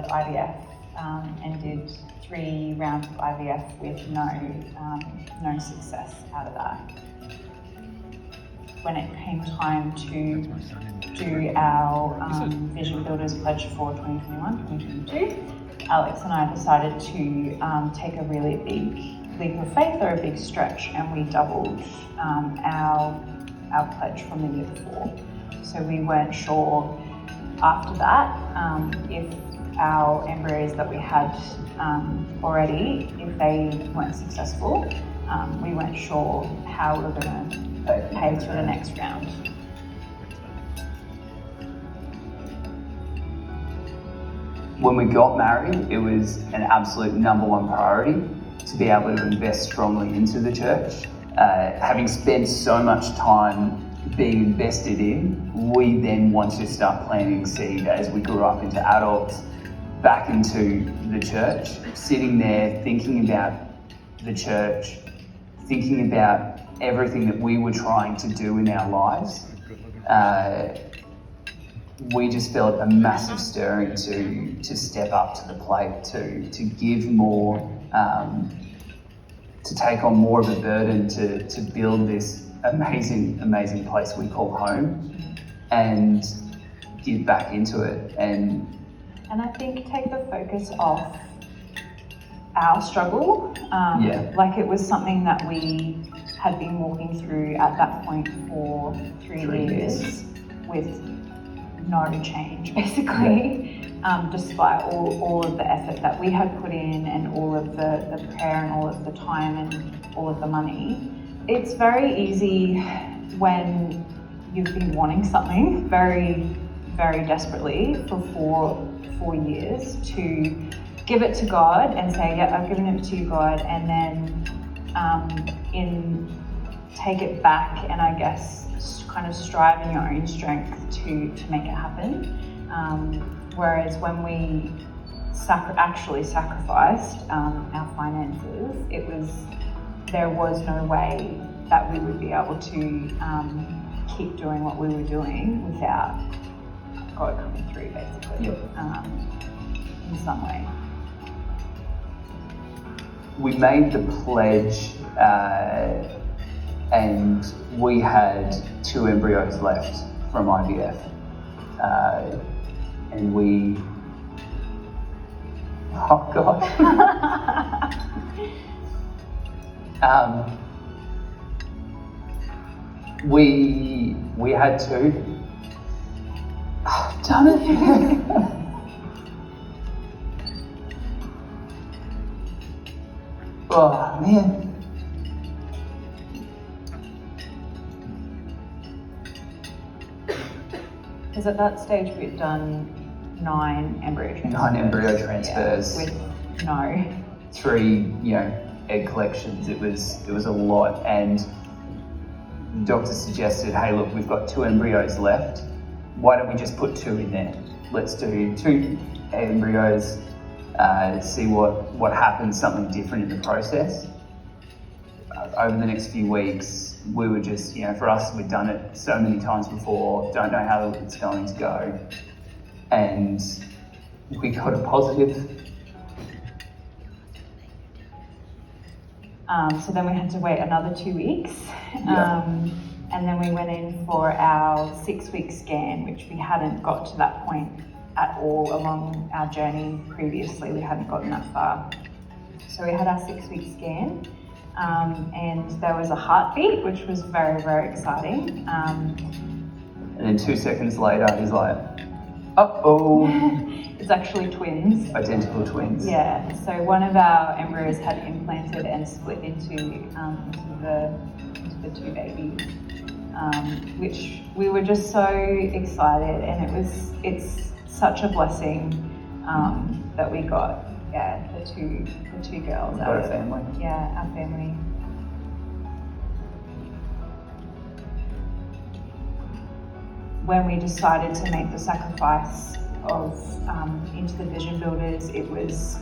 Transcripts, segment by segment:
IVF and did 3 rounds of IVF with no success out of that. When it came time to do our Vision Builders Pledge for 2021-2022, Alex and I decided to take a really big leap of faith or a big stretch, and we doubled our pledge from the year before. So we weren't sure after that if our embryos that we had already, if they weren't successful, we weren't sure how we were going to pay for the next round. When we got married, it was an absolute #1 priority to be able to invest strongly into the church. Having spent so much time being invested in, we then wanted to start planting seed as we grew up into adults back into the church, sitting there thinking about the church, thinking about everything that we were trying to do in our lives. We just felt a massive stirring to step up to the plate, to give more, to take on more of a burden, to build this amazing place we call home and give back into it. And I think take the focus off our struggle. Like it was something that we had been walking through at that point for 3 years with no change, basically. Despite all of the effort that we had put in and all of the prayer and all of the time and all of the money. It's very easy when you've been wanting something very, very desperately for 4 years to give it to God and say, yeah, I've given it to you, God, and then take it back and I guess kind of strive in your own strength to make it happen. Whereas when we actually sacrificed our finances, there was no way that we would be able to keep doing what we were doing without God coming through, basically, in some way. We made the pledge and we had 2 embryos left from IVF. And we, oh God. We had 2. Oh, damn it. Oh man. Because at that stage we'd done 9 embryo transfers. 9 embryo transfers. With no. 3, egg collections. It was a lot, and the doctor suggested, hey look, we've got 2 embryos left. Why don't we just put 2 in there? Let's do 2 embryos, see what happens, something different in the process. Over the next few weeks, we were just, for us, we'd done it so many times before, don't know how it's going to go. And we got a positive. So then we had to wait another 2 weeks. And then we went in for our 6-week scan, which we hadn't got to that point at all along our journey previously. We hadn't gotten that far. So we had our 6-week scan. And there was a heartbeat, which was very, very exciting. And then 2 seconds later, he's like, uh-oh. It's actually twins. Identical twins. Yeah, so one of our embryos had implanted and split into the 2 babies, which we were just so excited, and it's such a blessing that we got. Yeah, the two girls. Got a family. Yeah, our family. When we decided to make the sacrifice of into the Vision Builders, it was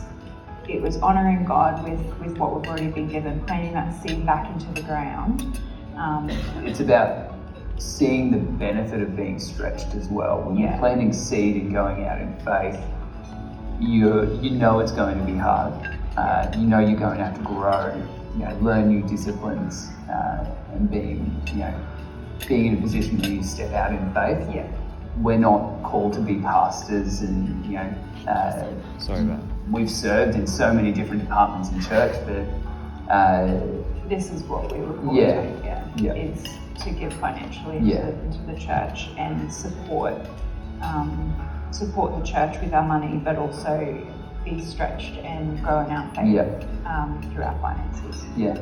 honouring God with what we've already been given, planting that seed back into the ground. It's about seeing the benefit of being stretched as well. When you're planting seed and going out in faith, you know it's going to be hard. You know you're going to have to grow, learn new disciplines, and being in a position where you step out in faith. Yeah. We're not called to be pastors, and Sorry about that. We've served in so many different departments in church, but this is what we were called Yeah. is to give financially Yeah. into the church and support the church with our money, but also be stretched and grow in our faith through our finances. Yeah.